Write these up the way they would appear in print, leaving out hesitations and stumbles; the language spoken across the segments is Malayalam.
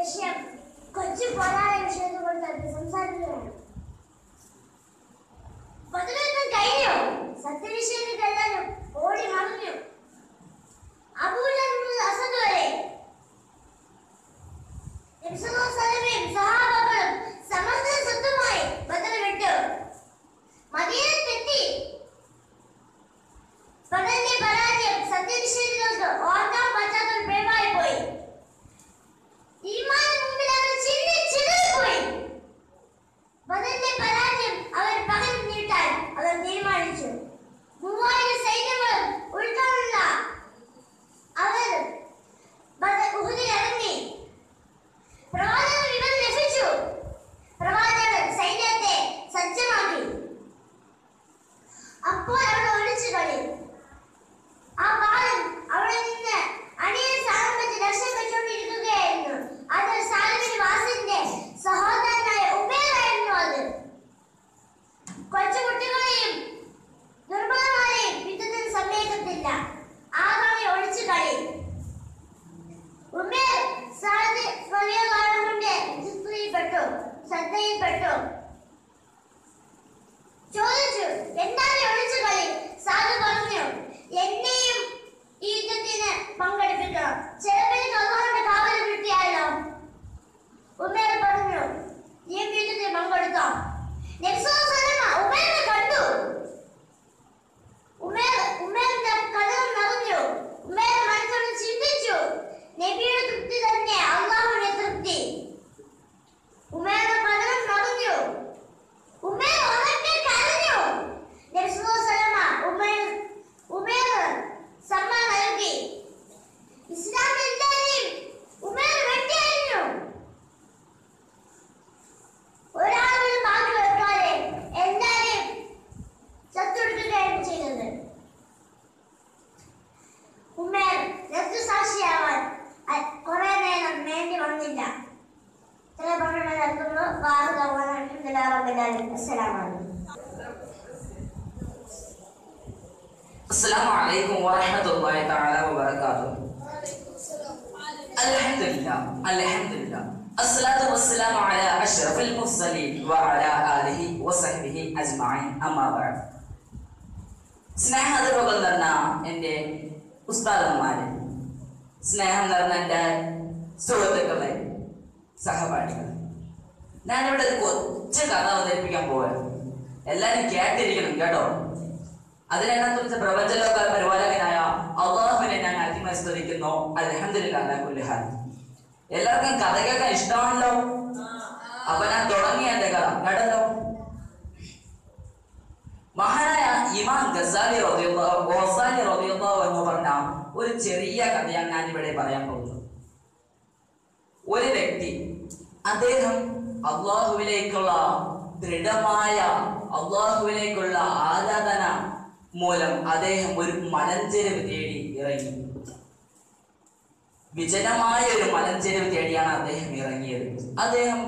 വിഷയം കൊച്ചു പോരായ വിഷയത്തെ കുറിച്ച് സംസാരിക്കുകയാണ്. പതിനൊന്നും കഴിഞ്ഞു. സത്യനിഷേധികളെല്ലാവരും ഓടി മറിഞ്ഞു. അബൂജഹൽ മുതൽ അസദ് വരെ സഹാബാക്കളും സമസ്ത സ്വത്തുമായി ബദർ വിട്ടു മദീനത്തെത്തി. ബദറിന്റെ പരാജയം സത്യനിഷേധികൾക്ക് ഓർക്കാൻ പറ്റാത്തൊരു ഭയമായി പോയി. ഈമാനിന് മുമ്പിൽ അവർ ചിതറിപ്പോയി. ബദറിന്റെ പരാജയം അവർ പകരം നീട്ടാൻ അവർ തീരുമാനിച്ചു. 3000 സൈന്യങ്ങളും ഉൾക്കൊള്ളുന്ന അവർ ഉഹുദിൽ ഇറങ്ങി. പ്രവാചകന് വിവരം ലഭിച്ചു. പ്രവാചകൻ സൈന്യത്തെ സജ്ജമാക്കി. അപ്പോൾ അവിടെ ഒളിച്ചു കളി. ആ ബാലൻ അവിടെ നിന്ന് അണിയെ സാധനം വെച്ച് രക്ഷപ്പെട്ടുകൊണ്ടിരിക്കുകയായിരുന്നു. അത് സാലിബിൻ വാസിന്റെ സഹോദരനായ ഉമേറായിരുന്നു. അത് കൊച്ചുകുട്ടികളെയും ദുർബലമാരെയും യുദ്ധത്തിന് സമ്മതിക്കത്തില്ല. ആകെ ഒളിച്ചു കളി. ഉമേർ ശ്രദ്ധയിൽപ്പെട്ടു. ചോദിച്ചു, എന്താണ് ഒളിച്ചു കളി? സാധു പറഞ്ഞു, എന്നെയും ഈ യുദ്ധത്തിന് പങ്കെടുപ്പിക്കണം. ചിലപ്പോൾ അള്ളാഹുവിന്റെ കാവൽ കിട്ടിയാലോ? ഉമേർ പറഞ്ഞു, ഈ യുദ്ധത്തിന് പങ്കെടുക്കാം. ഉമേറിനെ കണ്ടു. ഉമേറിന്റെ കഥകൾ നിറഞ്ഞു. ഉമേർ മനസ്സോട് ചിന്തിച്ചു, നബിയുടെ തൃപ്തി തന്നെ അള്ളാഹുവിന്റെ തൃപ്തി. ഉമേറിന്റെ കഥകൾ നിറഞ്ഞു. ഉമേർ ഉറക്കെ കരഞ്ഞു. ഉമേർ സമ്മാനം നൽകി. ഇസ്ലാമിൽ എല്ലാവരെയും ഉമേർ വെട്ടിയറിഞ്ഞു. ഒരാളും ബാക്കി വെക്കാതെ എല്ലാവരെയും ചത്തൊടുക്കുകയാണ് ചെയ്തത്. ഉമേർ രക്തസാക്ഷിയാവാൻ കുറെ നേരം വേണ്ടി വന്നില്ല. ചില പഠനം നടത്തുന്നു. السلام عليكم ورحمة الله تعالى وبركاته. الحمد لله الصلاة والسلام على أشرف المرسلين وعلى آله وصحبه أجمعين أما بعد. സ്നേഹപൂർവ്വം നിറഞ്ഞ എൻ്റെ ഉസ്താദന്മാരെ, സ്നേഹം നിറഞ്ഞ എൻ്റെ സുഹൃത്തുക്കളെ, സഹപാഠികളെ, ഞാനിവിടെ ഒരു കൊച്ചു കഥ അവതരിപ്പിക്കാൻ പോവാണ്. എല്ലാവരും കേട്ടിരിക്കണം കേട്ടോ. അതിനെല്ലാം കുറിച്ച് പ്രപഞ്ചലോക പരിപാലകനായ അള്ളാഹുവിനെ ഞാൻ ആദ്യമായി സ്തുതിക്കുന്നു. അൽഹംദുലില്ലാഹി അലാ കുല്ലി ഹാൽ. എല്ലാവർക്കും കഥ കേൾക്കാൻ ഇഷ്ടമാണല്ലോ. അപ്പൊ ഞാൻ തുടങ്ങിയ എന്റെ കഥ കേട്ടല്ലോ. മഹാനായ ഇമാം ഗസാലി റളിയല്ലാഹു അൻഹു പറഞ്ഞ ഒരു ചെറിയ കഥയാണ് ഞാൻ ഇവിടെ പറയാൻ പോകുന്നത്. ഒരു വ്യക്തി, അദ്ദേഹം അള്ളാഹുവിലേക്കുള്ള ദൃഢമായ അള്ളാഹുവിലേക്കുള്ള ആരാധന മൂലം അദ്ദേഹം ഒരു മലഞ്ചെരുവ് തേടി ഇറങ്ങി. വിജനമായ ഒരു മലഞ്ചെരുവ് തേടിയാണ് അദ്ദേഹം ഇറങ്ങിയത്. അദ്ദേഹം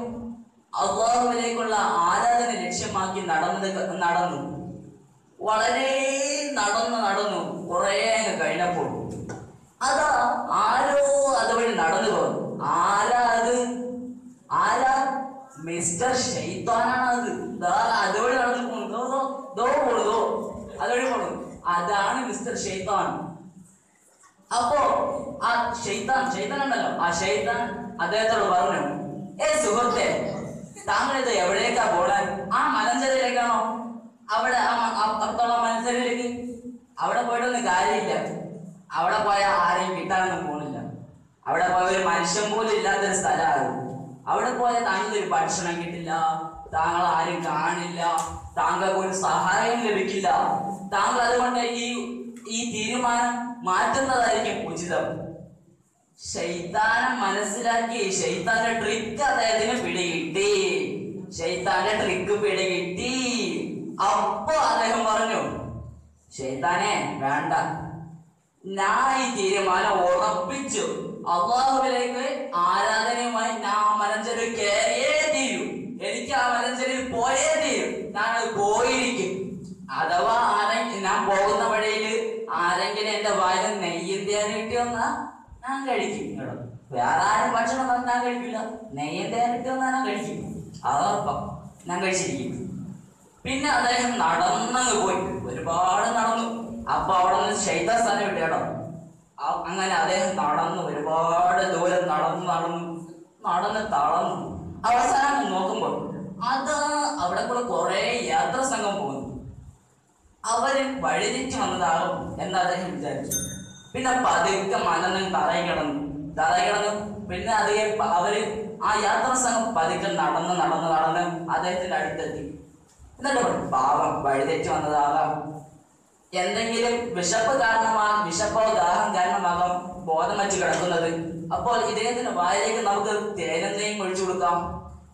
അള്ളാഹുവിലേക്കുള്ള ആരാധന ലക്ഷ്യമാക്കി നടന്നു. വളരെ നടന്നു കുറെ കഴിഞ്ഞപ്പോൾ അതാ ആരോ അതുവഴി നടന്നു പോകുന്നു. ആരാ? മിസ്റ്റർ ഷൈത്താനാണ്. അതുവഴി നടന്നു പോകുന്നു. അതുവഴി പോകുന്നു. അതാണ് മിസ്റ്റർ ഷൈത്താൻ. അപ്പോ ആ ഷൈത്താൻ ഉണ്ടല്ലോ, ആ ഷൈത്താൻ അദ്ദേഹത്തോട് പറഞ്ഞു, സുഹൃത്തെ, താങ്കൾ ഇത് എവിടേക്കാ പോടാൻ? ആ മലഞ്ചെരുവിലേക്കാണോ? അവിടെ അപ്പുറത്തുള്ള മലഞ്ചെരുവിലേക്ക് അവിടെ പോയിട്ടൊന്നും കാര്യമില്ല. അവിടെ പോയാൽ ആരെയും കിട്ടാനൊന്നും പോണില്ല. അവിടെ പോയ ഒരു മനുഷ്യൻ പോലും ഇല്ലാത്തൊരു സ്ഥലമാണ്. അവിടെ പോയാൽ താങ്കളൊരു ഭക്ഷണം കിട്ടില്ല, താങ്കൾ ആരും കാണില്ല, താങ്കൾക്ക് ഒരു സഹായം ലഭിക്കില്ല. താങ്കൾ അതുകൊണ്ട് ഈ തീരുമാനം മാറ്റുന്നതായിരിക്കും ഉചിതം. ശൈത്താനെ മനസ്സിലാക്കി ശൈത്താന്റെ ട്രിക്ക് അദ്ദേഹത്തിന് പിടികിട്ടി. അപ്പൊ അദ്ദേഹം പറഞ്ഞു, ശൈത്താനെ വേണ്ട, ഞാൻ ഈ തീരുമാനം ഉറപ്പിച്ചു. അള്ളാഹുവിലേക്ക് ആരാധനയുമായി ഞാൻ മലഞ്ചെരുവിൽ കയറിയേ തീരൂ. എനിക്ക് ആ മലഞ്ചെരുവിൽ പോയേ തീരും. ഞാനത് പോയിരിക്കും. അഥവാ ഞാൻ പോകുന്ന വഴിയിൽ ആരെങ്കിലും എന്റെ വായിൽ നെയ്യ് തേൻ കിട്ടി വന്നാ ഞാൻ കഴിക്കും കേട്ടോ. വേറെ ആരും ഭക്ഷണം ഞാൻ കഴിക്കില്ല. നെയ്യന്റെ ഞാൻ കഴിക്കും, അതോർപ്പം ഞാൻ കഴിച്ചിരിക്കും. പിന്നെ അദ്ദേഹം നടന്നങ്ങ് പോയി, ഒരുപാട് നടന്നു. അപ്പൊ അവിടെ നിന്ന് ശൈത്താൻ സ്ഥലം വിട്ടു കേട്ടോ. അങ്ങനെ അദ്ദേഹം നടന്നു, ഒരുപാട് ദൂരം നടന്ന് തളർന്നു. അവസാനം നോക്കുമ്പോൾ അത് അവിടെ കൂടെ കുറെ യാത്രാ സംഘം പോകുന്നു. അവര് വഴിതെറ്റി വന്നതാകും എന്ന് അദ്ദേഹം വിചാരിച്ചു. പിന്നെ പതുക്കെ മലന്ന് തറയിൽ കിടന്നു. പിന്നെ അവര് ആ യാത്രാ സംഘം പതുക്കെ നടന്ന് അദ്ദേഹത്തിന്റെ അടുത്തെത്തി. എന്നിട്ട് പാവം വഴിതെറ്റി വന്നതാകാം, എന്തെങ്കിലും വിശപ്പോ ദാഹം കാരണമാകാം ബോധം വച്ച് കിടക്കുന്നത്. അപ്പോൾ ഇദ്ദേഹത്തിന്റെ വായിലേക്ക് നമുക്ക് തേനെണ്ണയും ഒഴിച്ചു കൊടുക്കാം.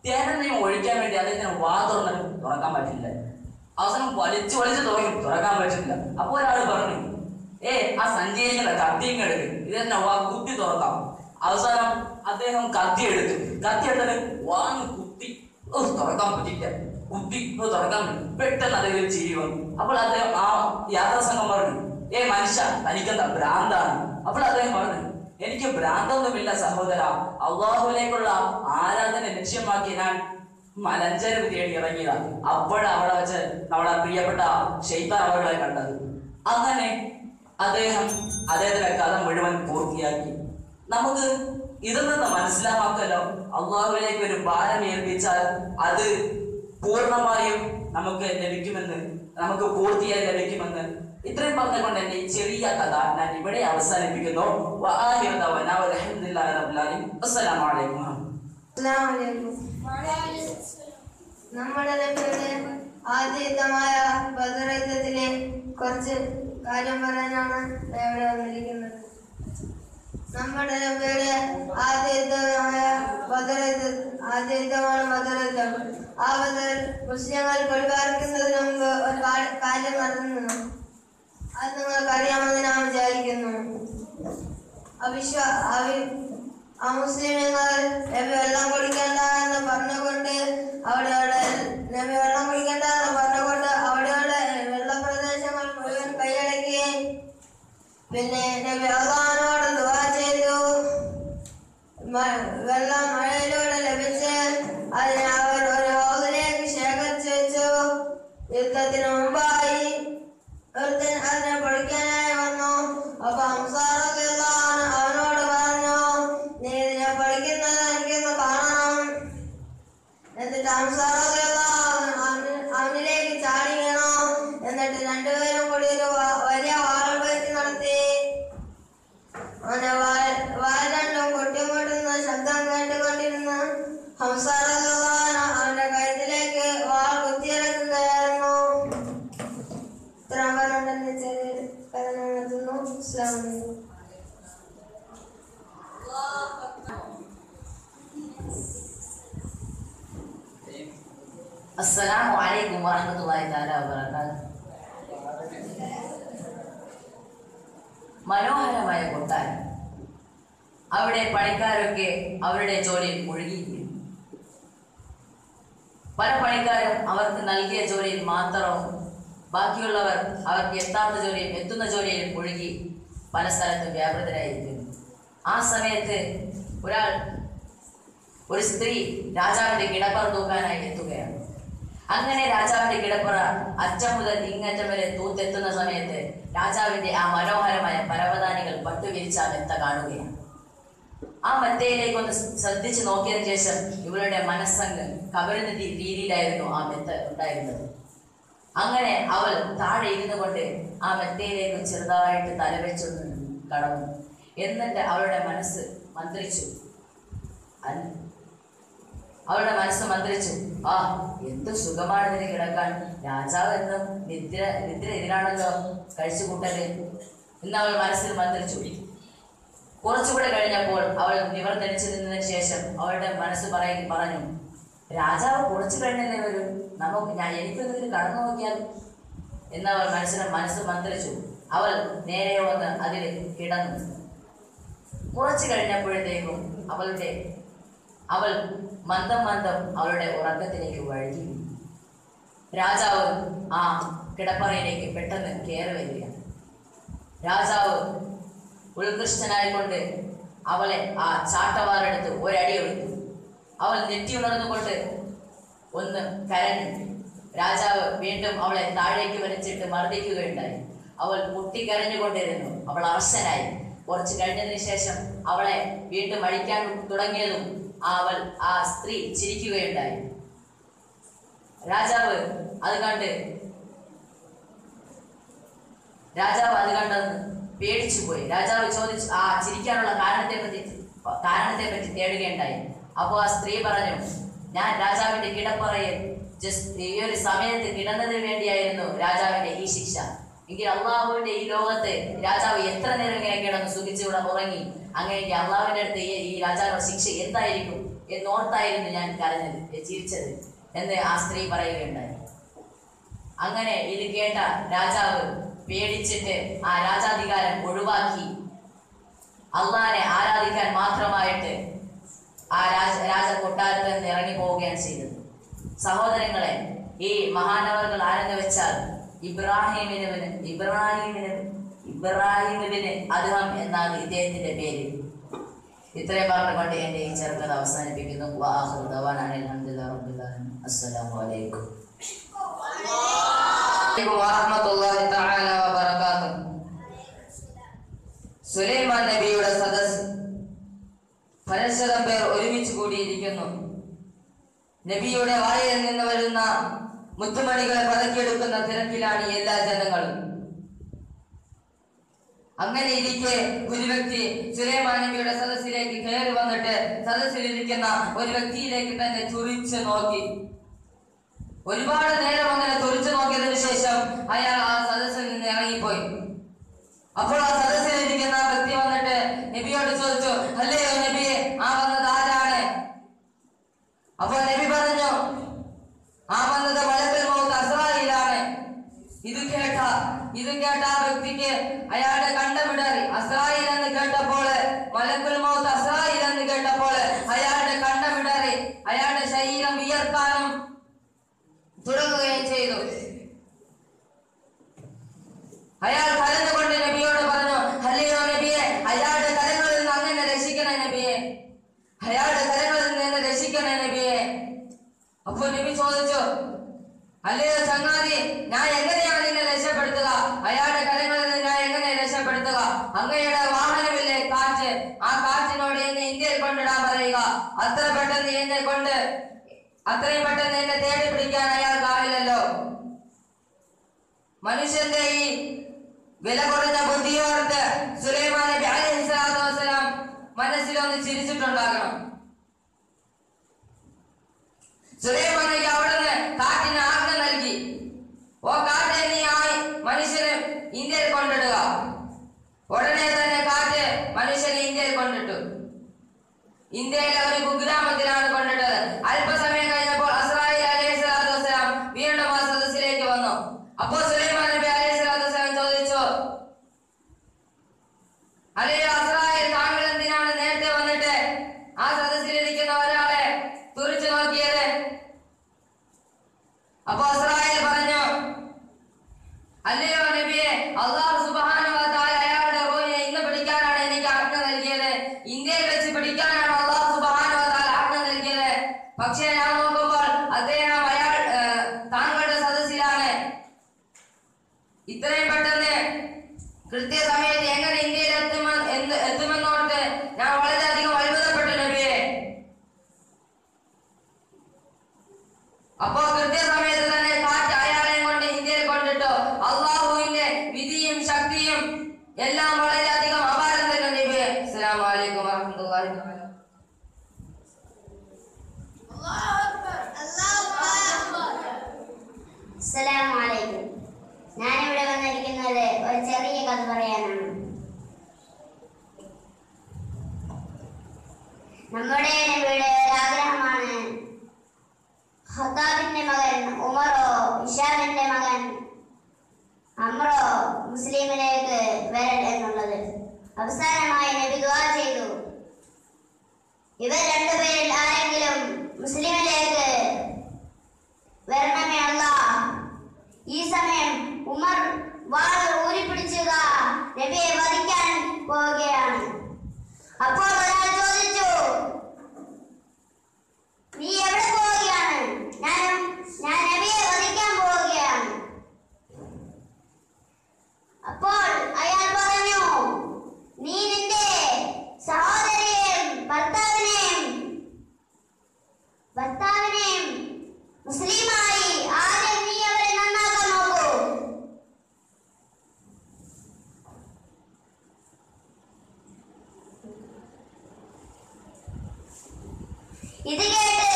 തേനെണ്ണയും ഒഴിക്കാൻ വേണ്ടി അദ്ദേഹത്തിന് വാ തുറക്കാൻ പറ്റില്ല. അവസാനം വലിച്ചു തുറക്കാൻ പറ്റില്ല. അപ്പൊ ഒരാൾ പറഞ്ഞു, ആ സഞ്ചരിക്കുന്ന കത്തിയും എടുക്ക്, ഇതെന്നെ വാ കുത്തി തുറക്കാം. അവസാനം അദ്ദേഹം കത്തി എടുത്തിട്ട് വാങ്ങി കുത്തി തുറക്കാൻ പറ്റില്ല. തുറക്കാൻ പെട്ടെന്ന് അദ്ദേഹം ചിരി വന്നു. അപ്പോൾ അദ്ദേഹം ആ യാത്രാ സംഘം പറഞ്ഞു, മനുഷ്യ തനിക്കെന്താ ഭ്രാന്താണ്? അപ്പോൾ അദ്ദേഹം പറഞ്ഞു, എനിക്ക് ഭ്രാന്തൊന്നുമില്ല സഹോദര, അള്ളാഹുവിലേക്കുള്ള ആരാധന ലക്ഷ്യമാക്കി ഞാൻ മലഞ്ചരവ് തേടി ഇറങ്ങിയതാണ്. അപ്പോഴവിടെ വെച്ച് നമ്മുടെ പ്രിയപ്പെട്ട ശൈത്താൻ അവകളെ കണ്ടത്. അങ്ങനെ അദ്ദേഹത്തിന്റെ കഥ മുഴുവൻ പൂർത്തിയാക്കി. നമുക്ക് ഇതിൽ നിന്ന് മനസ്സിലാക്കാമല്ലോ, അള്ളാഹുവിലേക്ക് ഒരു ഭാരം ഏൽപ്പിച്ചാൽ അത് പൂർണ്ണമായും നമുക്ക് പൂർത്തിയായി ലഭിക്കുമെന്ന്. ഇത്രയും പറഞ്ഞുകൊണ്ട് എന്റെ ഈ ചെറിയ കഥ ഞാൻ ഇവിടെ അവസാനിപ്പിക്കുന്നു. നമ്മുടെ ആദ്യമായ ബദർ യുദ്ധത്തിലെ കുറച്ച് കാര്യം പറയാനാണ് ഇവിടെ വന്നിരിക്കുന്നത്. നമ്മുടെ നബിയുടെ ആദ്യ യുദ്ധമാണ് ബദർ യുദ്ധം. ആ ബദർ മുസ്ലിങ്ങൾ ഒഴിവാക്കുന്നതിന് മുമ്പ് ഒരു കാര്യം നടന്നു. അത് നിങ്ങൾക്ക് അറിയാമെന്ന് ഞാൻ വിചാരിക്കുന്നു. മുസ്ലിങ്ങൾ നബി വെള്ളം കുടിക്കേണ്ട എന്ന് പറഞ്ഞുകൊണ്ട് അവിടെയുള്ള വെള്ളപ്രദേശങ്ങൾ മുഴുവൻ കൈയടക്കുകയും പിന്നെ നബി അല്ലാഹുവിനോട് ദുആ ചെയ്തു. വെള്ളം മഴയിലൂടെ ലഭിച്ച് അതിനെ അവർ ഒരു ഹൗദിലേക്ക് ശേഖരിച്ചു വെച്ചു. യുദ്ധത്തിന് മുമ്പായി അതിനെ പൊളിക്കാനായി വന്നു. അപ്പൊ അവനോട് പറഞ്ഞു, നീ ഇതിനെ പൊളിക്കുന്നത് എനിക്കൊന്ന് കാണണം. എന്നിട്ട് അവനിലേക്ക് ചാടി വീണു. എന്നിട്ട് രണ്ടുപേരും കൂടി ഒരു വലിയ വാൾപയറ്റ് നടത്തി. അവന്റെ വാൽ രണ്ടും കൊട്ടിമുട്ടുന്ന ശബ്ദം കേട്ടുകൊണ്ടിരുന്നു. അവന്റെ കഴുത്തിലേക്ക് വാൾ കുത്തിയിറക്കുകയായിരുന്നു. ഇത്രയും പറഞ്ഞിട്ട് ചെറിയ കഥ നടത്തുന്നു. അസ്സലാമു അലൈക്കും വറഹ്മത്തുള്ളാഹി തആല വബറകാതുഹു. മനോഹരമായ കൊട്ടാരം. അവിടെ പണിക്കാരൊക്കെ അവരുടെ ജോലിയിൽ മുഴുകിയിരിക്കുന്നു. പല പണിക്കാരും അവർക്ക് നൽകിയ ജോലിയിൽ മാത്രവും ബാക്കിയുള്ളവർ അവർക്ക് എത്തുന്ന ജോലിയിൽ മുഴുകി പല സ്ഥലത്തും വ്യാപൃതരായിരിക്കുന്നു. ആ സമയത്ത് ഒരു സ്ത്രീ രാജാവിന്റെ കിടപ്പറ തൂക്കാനായി എത്തുകയാണ്. അങ്ങനെ രാജാവിന്റെ കിടപ്പറ അറ്റം മുതൽ ഇങ്ങറ്റം വരെ തൂത്തെത്തുന്ന സമയത്ത് രാജാവിന്റെ ആ മനോഹരമായ പരവതാനികൾ പട്ടുവിരിച്ച ആ മെത്ത കാണുകയാണ്. ആ മെത്തയിലേക്ക് ഒന്ന് ശ്രദ്ധിച്ചു നോക്കിയതിനു ശേഷം ഇവളുടെ മനസ്സങ്ങ് കവരുന്ന രീതിയിലായിരുന്നു ആ മെത്ത ഉണ്ടായിരുന്നത്. അങ്ങനെ അവൾ താഴെ ഇരുന്നു കൊണ്ട് ആ മെത്തയിലേക്ക് ചെറുതായിട്ട് തലവെച്ചൊന്ന് കടന്നു. എന്നിട്ട് അവളുടെ മനസ്സ് മന്ത്രിച്ചു. എന്ത് സുഖമാണ് ഇതിന് കിടക്കാൻ, രാജാവ് എന്നും നിദ്ര ഇതിനാണല്ലോ കഴിച്ചു കൂട്ടല് എന്ന് അവൾ മനസ്സിൽ മന്ത്രിച്ചു. കുറച്ചുകൂടെ കഴിഞ്ഞപ്പോൾ അവൾ നിവർത്തടിച്ചു നിന്നതിന് ശേഷം അവളുടെ മനസ്സ് പറഞ്ഞു, രാജാവ് കുറച്ചു കഴിഞ്ഞല്ലേ വരും, എനിക്കൊന്നിൽ കടന്നു നോക്കിയാൽ എന്നവൾ മനസ്സ് മന്ത്രിച്ചു. അവൾ നേരെ വന്ന് അതിൽ കിടന്നു. കുറച്ചു കഴിഞ്ഞപ്പോഴത്തേക്കും അവൾ മന്ദം അവളുടെ ഉറക്കത്തിലേക്ക് വഴുകി. രാജാവ് ആ കിടപ്പറയിലേക്ക് പെട്ടെന്ന് കയറി വരികയാണ്. രാജാവ് ഉത്കൃഷ്ടനായിക്കൊണ്ട് അവളെ ആ ചാട്ടവാറെടുത്ത് ഒരടി എടുത്തു. അവൾ നെറ്റി ഉണർന്നുകൊണ്ട് ഒന്ന് കരഞ്ഞു. രാജാവ് വീണ്ടും അവളെ താഴേക്ക് വലിച്ചിട്ട് മർദ്ദിക്കുകയുണ്ടായി. അവൾ മുട്ടിക്കരഞ്ഞുകൊണ്ടിരുന്നു. അവൾ അവശനായി. കുറച്ച് കഴിഞ്ഞതിന് ശേഷം അവളെ വീണ്ടും അടിക്കാൻ തുടങ്ങിയതും ആ സ്ത്രീ ചിരിക്കുകയുണ്ടായി. രാജാവ് അത് കണ്ട് പേടിച്ചു പോയി. രാജാവ് ചോദിച്ചു, ആ ചിരിക്കാനുള്ള കാരണത്തെ പറ്റി തേടുകയുണ്ടായി. അപ്പോൾ ആ സ്ത്രീ പറഞ്ഞു, ഞാൻ രാജാവിന്റെ കിടപ്പറയിൽ ഈ ഒരു സമയത്ത് കിടന്നതിന് വേണ്ടിയായിരുന്നു രാജാവിന്റെ ഈ ശിക്ഷ. എങ്കിൽ അള്ളാഹുവിന്റെ ഈ ലോകത്ത് രാജാവ് എത്ര നേരം ഇങ്ങനെ കിടന്നു സുഖിച്ചുകൂടെ ഉറങ്ങി. അങ്ങനെ അള്ളാഹുവിന്റെ അടുത്ത് ഈ രാജാവിന്റെ ശിക്ഷ എന്തായിരിക്കും എന്നോർത്തായിരുന്നു ഞാൻ കരഞ്ഞത്, ചിരിച്ചത് എന്ന് ആ സ്ത്രീ പറയുകയുണ്ടായി. അങ്ങനെ ഇത് കേട്ട രാജാവ് പേടിച്ചിട്ട് ആ രാജാധികാരം ഒഴിവാക്കി അള്ളാഹിനെ ആരാധിക്കാൻ മാത്രമായിട്ട് ആ രാജകൊട്ടാരത്തിൽ നിന്ന് ഇറങ്ങി പോവുകയാണ് ചെയ്തത്. സഹോദരങ്ങളെ, ഈ മഹാനവറുകൾ ആരെന്ന് വെച്ചാൽ ഇബ്രാഹിമിന് അദ്ഹം എന്നാണ് ഇദ്ദേഹത്തിന്റെ പേര്. ഇത്രയും പറഞ്ഞുകൊണ്ട് എന്റെ ഈ ചെറുക്കഥ അവസാനിപ്പിക്കുന്നു. അസ്സലാമു അലൈക്കും വറഹ്മത്തുള്ളാഹി തആല വബറകാതുഹു. സുലൈമാൻ നബിയുടെ സദസ്സ് 10,000 പേർ ഒരുമിച്ച് കൂടിയിരിക്കുന്നു. നബിയുടെ വായിൽ നിന്ന് വരുന്ന മുത്തുമണികളെ പതക്കിയെടുക്കുന്ന തിരക്കിലാണ് എല്ലാ ജനങ്ങളും. അങ്ങനെ ഇരിക്കെ ഒരു വ്യക്തി സുലൈമാൻ നബിയുടെ സദസ്സിലേക്ക് കയറി വന്നിട്ട് സദസ്സിലിരിക്കുന്ന ഒരു വ്യക്തിയിലേക്ക് തന്നെ തുറിച്ചു നോക്കി. ഒരുപാട് നേരം അങ്ങനെ തുറിച്ചു നോക്കിയതിനു ശേഷം അയാൾ ആ സദസ്സിൽ നിന്ന് ഇറങ്ങിപ്പോയി. അപ്പോൾ ആ സദസ്സിലിരിക്കുന്ന വ്യക്തി വന്നിട്ട് നബിയോട് ചോദിച്ചു, അല്ലയോ നബിയെ, ആ വന്നത് ആരാണ്? അപ്പോൾ നബി പറഞ്ഞു, ആ വന്നത് മലക്കുൽ മൗത്ത് അസ്രായീലാണ്. ഇത് കേട്ട ആ വ്യക്തിക്ക് അയാളുടെ കണ്ടമിടറി. അസ്രായീൽ എന്ന് കേട്ടപ്പോൾ, മലക്കുൽ മൗത്ത് അസ്രായീൽ എന്ന് കേട്ടപ്പോൾ അയാളുടെ കണ്ടമിടറി. അയാളുടെ ശരീരം വിയർക്കാനും തുടങ്ങുകയും ചെയ്തു. അയാൾ കരഞ്ഞുകൊണ്ട് നബിയോട് പറഞ്ഞു, അല്ലയോ നബിയെ, അയാളുടെ കരങ്ങളിൽ നിന്ന് അങ്ങനെ രക്ഷിക്കണേ നബിയെ, അയാളുടെ കരങ്ങളിൽ നിന്ന് രക്ഷിക്കണേ നബിയെ. അപ്പോൾ നബി ചോദിച്ചു, അല്ലയോ ചങ്ങാതി, ഞാൻ എങ്ങനെയാണ് നിന്നെ രക്ഷപ്പെടുത്തുക? അയാളുടെ കരങ്ങളിൽ നിന്ന് ഞാൻ എങ്ങനെ രക്ഷപ്പെടുത്തുക? അങ്ങയുടെ വാഹനമില്ലേ കാറ്റ്, ആ കാറ്റിനോട് എന്നെ ഇന്ത്യയിൽ കൊണ്ടിടാൻ പറയുക. അത്രയും പെട്ടെന്ന് എന്നെ തേടി പിടിക്കാൻ അയാൾക്കാവില്ലല്ലോ. മനുഷ്യന്റെ ഈ വില കുറഞ്ഞ ബുദ്ധിയോർത്ത് സുലൈമാൻ നബി അലൈഹിസ്സലാത്തു വസ്സലാം മനസ്സിലൊന്ന് ചിരിച്ചിട്ടുണ്ടാകണം. സുലൈമാൻ നബി അവിടുന്ന് കാറ്റിന് ആജ്ഞ നൽകി, ഓ കാറ്റ്, നീ മനുഷ്യനെ ഇന്ത്യയിൽ കൊണ്ടിടുക. ഉടനെ തന്നെ കാറ്റ് മനുഷ്യനെ ഇന്ത്യയിൽ കൊണ്ടിട്ടു. ഇന്ത്യയിലെ ഒരു കുഗ്രാമത്തിലാണ് കൊണ്ടിട്ടത്. അല്പസമയം കഴിഞ്ഞപ്പോൾ അസ്രായീൽ അലൈഹിസ്സലാത്തു വസ്സലാം വീണ്ടും ആ സദസ്സിലേക്ക് വന്നു. അപ്പോൾ സുലൈമാൻ നബി അലൈഹിസ്സലാത്തു വസ്സലാം ചോദിച്ചു, അല്ലയോ അസ്രായീൽ, താങ്കൾ എന്തിനാണ് നേരത്തെ വന്നിട്ട് ആ സദസ്സിലിരിക്കുന്ന ഒരാളെ തുറിച്ചു നോക്കിയത്? അപ്പൊ അസ്രായീൽ പറഞ്ഞു, അല്ലയോ നബിയെ, അല്ലാഹു സുബ്ഹാനഹു വ തആല അയാളുടെ റൂഹിനെ ഇന്ന് പിടിക്കാനാണ് എനിക്ക് ആജ്ഞ നൽകിയത്. ഇന്ത്യയിൽ വെച്ച് പിടിക്കാനാണ് അല്ലാഹു സുബ്ഹാനഹു വ തആല ആജ്ഞ നൽകിയത്. പക്ഷേ ഞാൻ നോക്കുമ്പോൾ അദ്ദേഹം താങ്കളുടെ സദസ്സിലാണ്. ഇത്രയും പെട്ടെന്ന് കൃത്യസമയത്ത് എങ്ങനെ ഇന്ത്യയിൽ എത്തുമെന്നോർത്ത് ഞാൻ വളരെയധികം അത്ഭുതപ്പെട്ടു നബിയെ. അപ്പോ കൃത്യസമയത്ത് തന്നെ കാറ്റ് അയാളെയും കൊണ്ട് ഇന്ത്യയിൽ കൊണ്ടിട്ടു. അള്ളാഹുവിന്റെ വിധിയും ശക്തിയും എല്ലാം വളരെയധികം അപാരം തന്നെ നബിയെ. അസ്സലാമു അലൈക്കും വറഹ്മത്തുള്ളാഹി വബറകാതുഹു. അസ്സലാമു അലൈക്കും. ഞാനിവിടെ വന്നിരിക്കുന്നത് ഒരു ചെറിയ കഥ പറയാനാണ്. നമ്മുടെ നബിയുടെ ആഗ്രഹമാണ് ഖത്താബിന്റെ മകൻ ഉമറോ ഹിഷാമിന്റെ മകൻ അമ്രോ മുസ്ലിമിലേക്ക് വരൽ എന്നുള്ളത്. അവസാനമായി നബി ദുആ ചെയ്തു, ഇവർ രണ്ടുപേരിൽ ആരെങ്കിലും മുസ്ലിമിലേക്ക് വരണമേ അല്ലാഹ്. ഈ സമയം ഉമർ വാൾ ഊരിപ്പിടിച്ചുക നബിയെ വധിക്കാൻ പോവുകയാണ്. അപ്പോൾ ഇത് കേട്ട്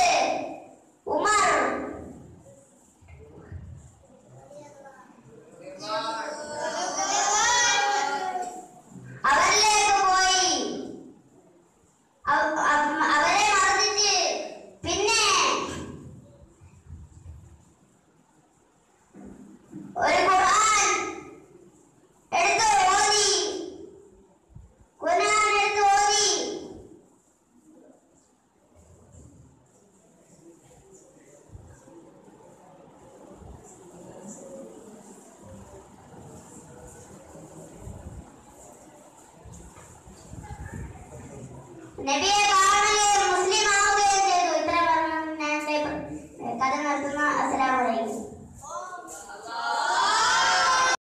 ഉമർ അവരിലേക്ക് പോയി. അവരെ മർദ്ദിച്ച് പിന്നെ ഒരു ഖുർആൻ എടുത്ത് ഓതി. നബിയെ